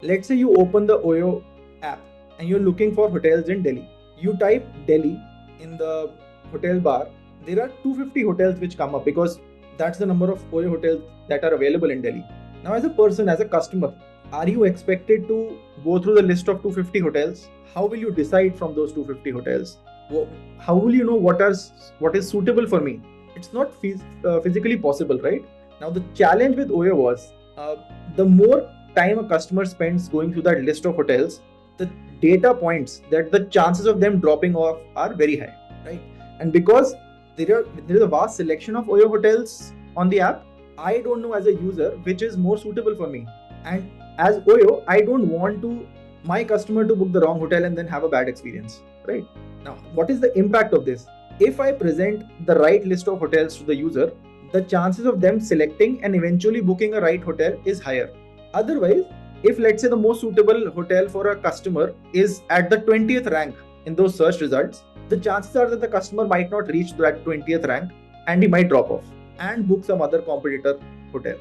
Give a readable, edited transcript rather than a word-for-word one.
Let's say you open the Oyo app and you're looking for hotels in Delhi. You type Delhi in the hotel bar. There are 250 hotels which come up because that's the number of Oyo hotels that are available in Delhi. Now, as a person, as a customer, are you expected to go through the list of 250 hotels? How will you decide from those 250 hotels? How will you know what is suitable for me? It's not physically possible, right? Now, the challenge with Oyo was the more time a customer spends going through that list of hotels, the data points that the chances of them dropping off are very high, right? And because there is a vast selection of Oyo hotels on the app, I don't know as a user which is more suitable for me. And as Oyo, I don't want to my customer to book the wrong hotel and then have a bad experience, right? Now, what is the impact of this? If I present the right list of hotels to the user, the chances of them selecting and eventually booking a right hotel is higher. Otherwise, if let's say the most suitable hotel for a customer is at the 20th rank in those search results, the chances are that the customer might not reach that 20th rank and he might drop off and book some other competitor hotel.